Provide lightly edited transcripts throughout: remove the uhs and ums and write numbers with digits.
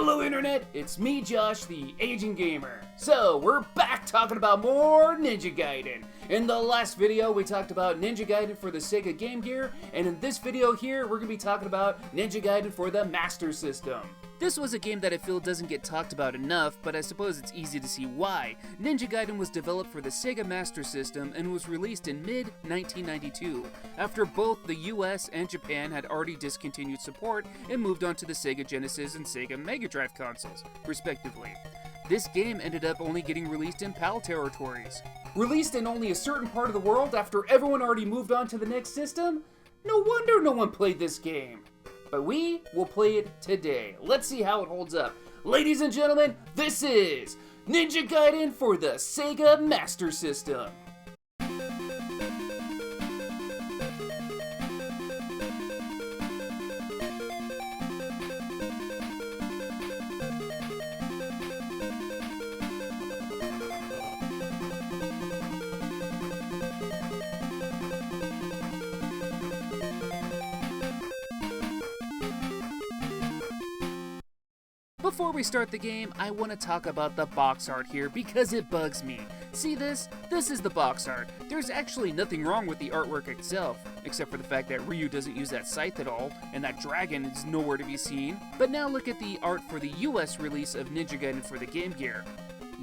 Hello Internet, it's me Josh, the Aging Gamer. So, we're back talking about more Ninja Gaiden. In the last video, we talked about Ninja Gaiden for the Sega Game Gear, and in this video here, we're going to be talking about Ninja Gaiden for the Master System. This was a game that I feel doesn't get talked about enough, but I suppose it's easy to see why. Ninja Gaiden was developed for the Sega Master System and was released in mid-1992, after both the US and Japan had already discontinued support and moved on to the Sega Genesis and Sega Mega Drive consoles, respectively. This game ended up only getting released in PAL territories. Released in only a certain part of the world after everyone already moved on to the next system? No wonder no one played this game. But we will play it today. Let's see how it holds up. Ladies and gentlemen, this is Ninja Gaiden for the Sega Master System. Before we start the game, I want to talk about the box art here because it bugs me. See this? This is the box art. There's actually nothing wrong with the artwork itself, except for the fact that Ryu doesn't use that scythe at all, and that dragon is nowhere to be seen. But now look at the art for the US release of Ninja Gaiden for the Game Gear.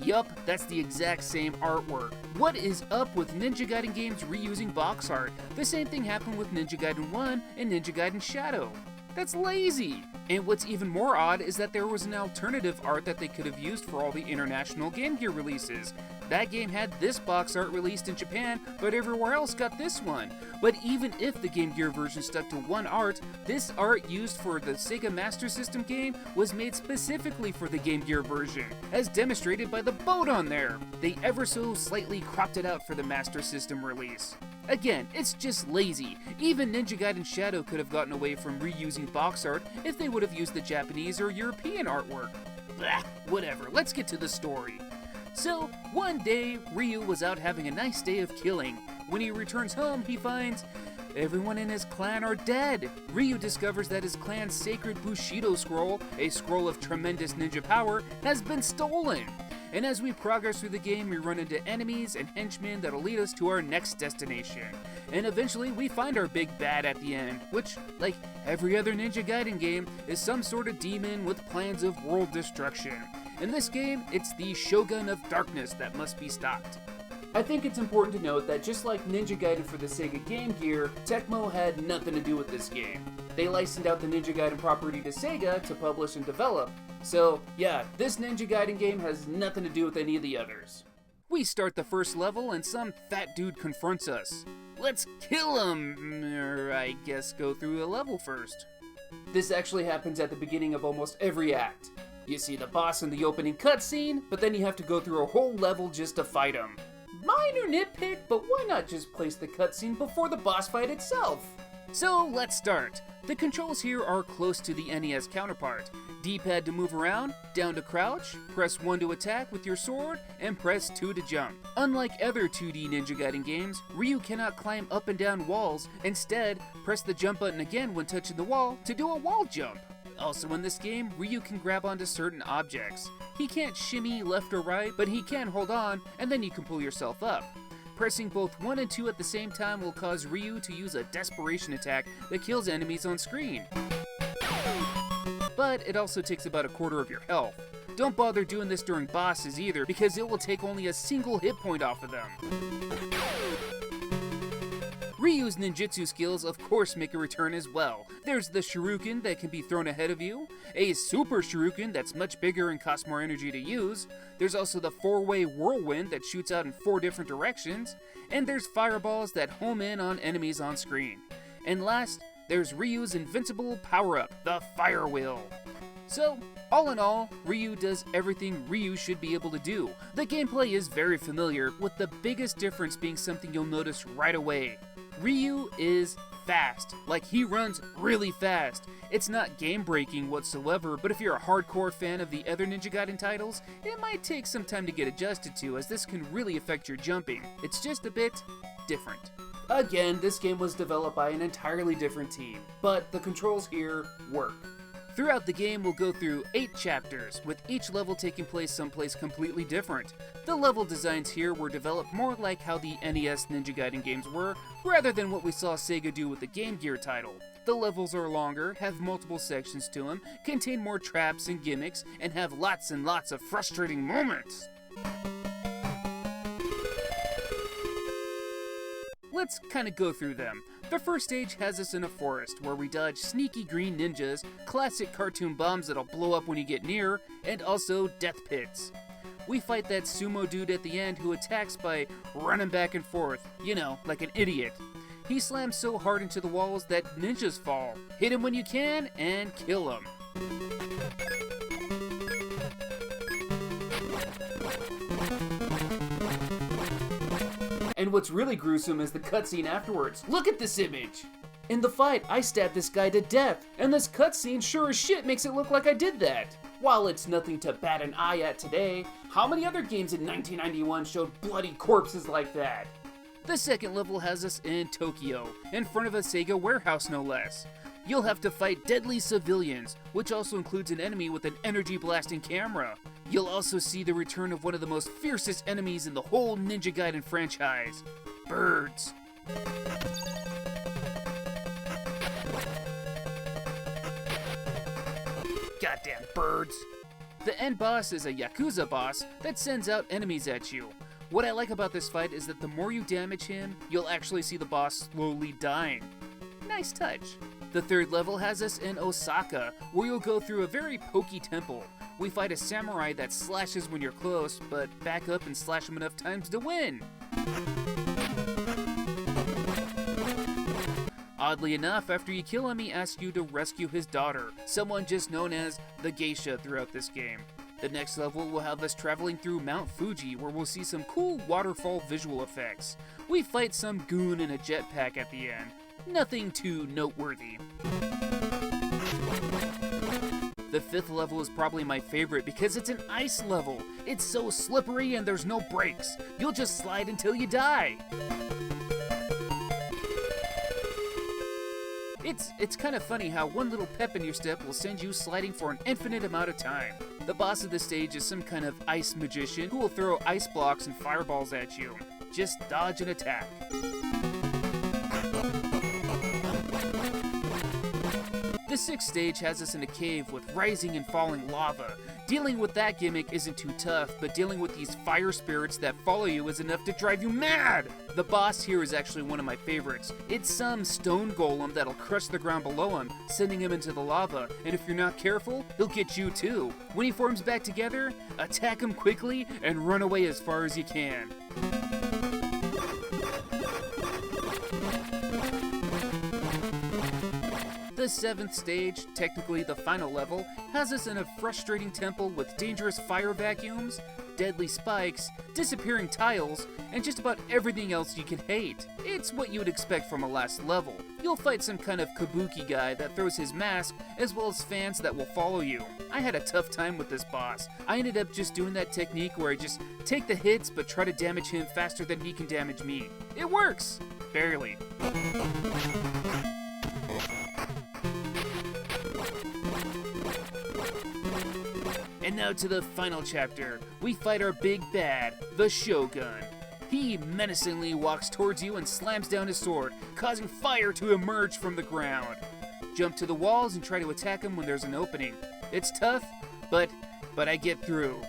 Yup, that's the exact same artwork. What is up with Ninja Gaiden games reusing box art? The same thing happened with Ninja Gaiden 1 and Ninja Gaiden Shadow. That's lazy! And what's even more odd is that there was an alternative art that they could have used for all the international Game Gear releases. That game had this box art released in Japan, but everywhere else got this one. But even if the Game Gear version stuck to one art, this art used for the Sega Master System game was made specifically for the Game Gear version, as demonstrated by the boat on there. They ever so slightly cropped it out for the Master System release. Again, it's just lazy. Even Ninja Gaiden Shadow could have gotten away from reusing box art if they would have used the Japanese or European artwork. Blah, whatever, let's get to the story. So, one day, Ryu was out having a nice day of killing. When he returns home, he finds everyone in his clan are dead. Ryu discovers that his clan's sacred Bushido scroll, a scroll of tremendous ninja power, has been stolen. And as we progress through the game, we run into enemies and henchmen that'll lead us to our next destination. And eventually, we find our big bad at the end, which, like every other Ninja Gaiden game, is some sort of demon with plans of world destruction. In this game, it's the Shogun of Darkness that must be stopped. I think it's important to note that just like Ninja Gaiden for the Sega Game Gear, Tecmo had nothing to do with this game. They licensed out the Ninja Gaiden property to Sega to publish and develop. So, yeah, this Ninja Gaiden game has nothing to do with any of the others. We start the first level and some fat dude confronts us. Let's kill him, or I guess go through the level first. This actually happens at the beginning of almost every act. You see the boss in the opening cutscene, but then you have to go through a whole level just to fight him. Minor nitpick, but why not just place the cutscene before the boss fight itself? So let's start. The controls here are close to the NES counterpart. D-pad to move around, down to crouch, press 1 to attack with your sword, and press 2 to jump. Unlike other 2D Ninja Gaiden games, Ryu cannot climb up and down walls. Instead, press the jump button again when touching the wall to do a wall jump. Also in this game, Ryu can grab onto certain objects. He can't shimmy left or right, but he can hold on, and then you can pull yourself up. Pressing both 1 and 2 at the same time will cause Ryu to use a desperation attack that kills enemies on screen. But it also takes about a quarter of your health. Don't bother doing this during bosses either, because it will take only a single hit point off of them. Ryu's ninjutsu skills of course make a return as well. There's the shuriken that can be thrown ahead of you, a super shuriken that's much bigger and costs more energy to use, there's also the 4-way whirlwind that shoots out in 4 different directions, and there's fireballs that home in on enemies on screen. And last, there's Ryu's invincible power-up, the Fire Wheel. So, all in all, Ryu does everything Ryu should be able to do. The gameplay is very familiar, with the biggest difference being something you'll notice right away. Ryu is fast, like he runs really fast. It's not game-breaking whatsoever, but if you're a hardcore fan of the other Ninja Gaiden titles, it might take some time to get adjusted to, as this can really affect your jumping. It's just a bit different. Again, this game was developed by an entirely different team, but the controls here work. Throughout the game, we'll go through 8 chapters, with each level taking place someplace completely different. The level designs here were developed more like how the NES Ninja Gaiden games were, rather than what we saw Sega do with the Game Gear title. The levels are longer, have multiple sections to them, contain more traps and gimmicks, and have lots and lots of frustrating moments. Let's kind of go through them. The first stage has us in a forest where we dodge sneaky green ninjas, classic cartoon bombs that'll blow up when you get near, and also death pits. We fight that sumo dude at the end who attacks by running back and forth, you know, like an idiot. He slams so hard into the walls that ninjas fall. Hit him when you can and kill him. And what's really gruesome is the cutscene afterwards. Look at this image! In the fight, I stabbed this guy to death, and this cutscene sure as shit makes it look like I did that. While it's nothing to bat an eye at today, how many other games in 1991 showed bloody corpses like that? The second level has us in Tokyo, in front of a Sega warehouse no less. You'll have to fight deadly civilians, which also includes an enemy with an energy blasting camera. You'll also see the return of one of the most fiercest enemies in the whole Ninja Gaiden franchise, birds. Goddamn birds. The end boss is a Yakuza boss that sends out enemies at you. What I like about this fight is that the more you damage him, you'll actually see the boss slowly dying. Nice touch. The third level has us in Osaka, where you'll go through a very pokey temple. We fight a samurai that slashes when you're close, but back up and slash him enough times to win. Oddly enough, after you kill him, he asks you to rescue his daughter, someone just known as the geisha throughout this game. The next level will have us traveling through Mount Fuji, where we'll see some cool waterfall visual effects. We fight some goon in a jetpack at the end. Nothing too noteworthy. The fifth level is probably my favorite because it's an ice level. It's so slippery and there's no brakes. You'll just slide until you die. It's kind of funny how one little pep in your step will send you sliding for an infinite amount of time. The boss of the stage is some kind of ice magician who will throw ice blocks and fireballs at you. Just dodge and attack. The sixth stage has us in a cave with rising and falling lava. Dealing with that gimmick isn't too tough, but dealing with these fire spirits that follow you is enough to drive you mad! The boss here is actually one of my favorites. It's some stone golem that'll crush the ground below him, sending him into the lava, and if you're not careful, he'll get you too. When he forms back together, attack him quickly and run away as far as you can. The seventh stage, technically the final level, has us in a frustrating temple with dangerous fire vacuums, deadly spikes, disappearing tiles, and just about everything else you can hate. It's what you would expect from a last level. You'll fight some kind of kabuki guy that throws his mask, as well as fans that will follow you. I had a tough time with this boss. I ended up just doing that technique where I just take the hits but try to damage him faster than he can damage me. It works! Barely. And now to the final chapter. We fight our big bad, the Shogun. He menacingly walks towards you and slams down his sword, causing fire to emerge from the ground. Jump to the walls and try to attack him when there's an opening. It's tough, but I get through.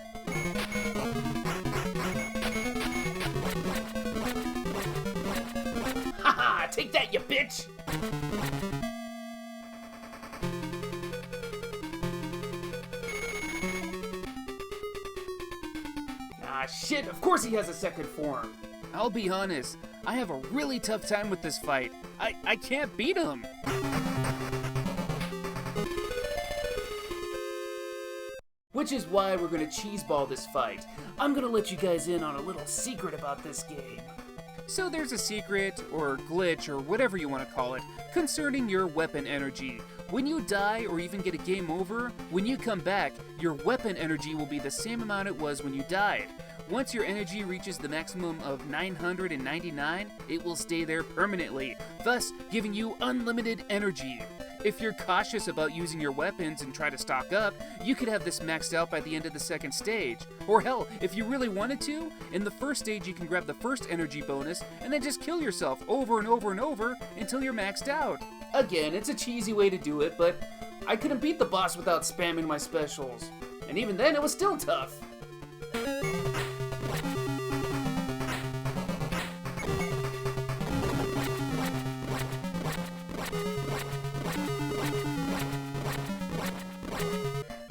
Haha, take that, you bitch! Ah, shit, of course he has a second form. I'll be honest, I have a really tough time with this fight. I can't beat him. Which is why we're gonna cheeseball this fight. I'm gonna let you guys in on a little secret about this game. So there's a secret, or glitch, or whatever you want to call it, concerning your weapon energy. When you die or even get a game over, when you come back, your weapon energy will be the same amount it was when you died. Once your energy reaches the maximum of 999, it will stay there permanently, thus giving you unlimited energy. If you're cautious about using your weapons and try to stock up, you could have this maxed out by the end of the second stage. Or hell, if you really wanted to, in the first stage you can grab the first energy bonus and then just kill yourself over and over and over until you're maxed out. Again, it's a cheesy way to do it, but I couldn't beat the boss without spamming my specials. And even then, it was still tough.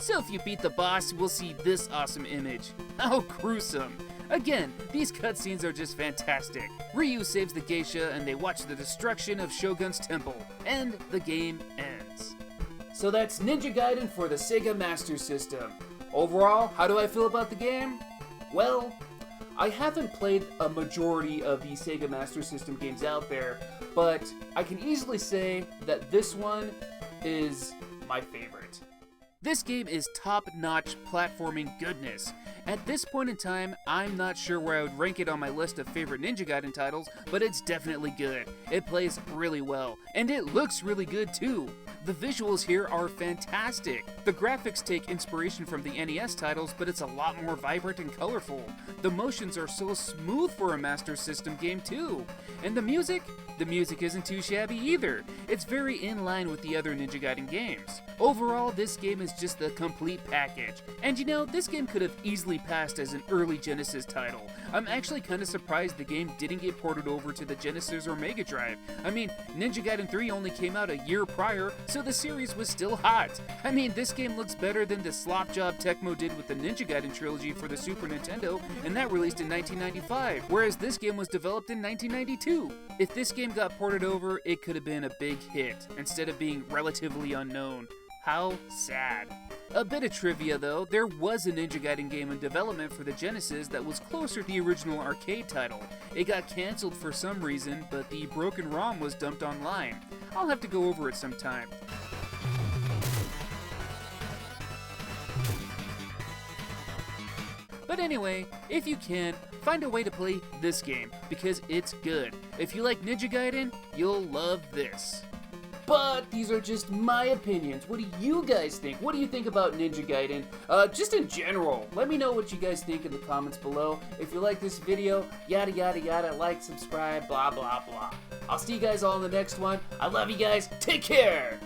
So if you beat the boss, we'll see this awesome image. How gruesome. Again, these cutscenes are just fantastic. Ryu saves the geisha and they watch the destruction of Shogun's temple, and the game ends. So that's Ninja Gaiden for the Sega Master System. Overall, how do I feel about the game? Well, I haven't played a majority of the Sega Master System games out there, but I can easily say that this one is my favorite. This game is top-notch platforming goodness. At this point in time, I'm not sure where I would rank it on my list of favorite Ninja Gaiden titles, but it's definitely good. It plays really well, and it looks really good too. The visuals here are fantastic. The graphics take inspiration from the NES titles, but it's a lot more vibrant and colorful. The motions are so smooth for a Master System game too. And the music isn't too shabby either. It's very in line with the other Ninja Gaiden games. Overall, this game is just the complete package. And you know, this game could have easily passed as an early Genesis title. I'm actually kind of surprised the game didn't get ported over to the Genesis or Mega Drive. I mean, Ninja Gaiden 3 only came out a year prior, so the series was still hot. I mean, this game looks better than the slop job Tecmo did with the Ninja Gaiden trilogy for the Super Nintendo, and that released in 1995, whereas this game was developed in 1992. If this game got ported over, it could have been a big hit, instead of being relatively unknown. How sad. A bit of trivia though, there was a Ninja Gaiden game in development for the Genesis that was closer to the original arcade title. It got cancelled for some reason, but the broken ROM was dumped online. I'll have to go over it sometime. But anyway, if you can, find a way to play this game, because it's good. If you like Ninja Gaiden, you'll love this. But these are just my opinions. What do you guys think? What do you think about Ninja Gaiden? Just in general. Let me know what you guys think in the comments below. If you like this video, yada yada yada, like, subscribe, blah blah blah. I'll see you guys all in the next one. I love you guys. Take care!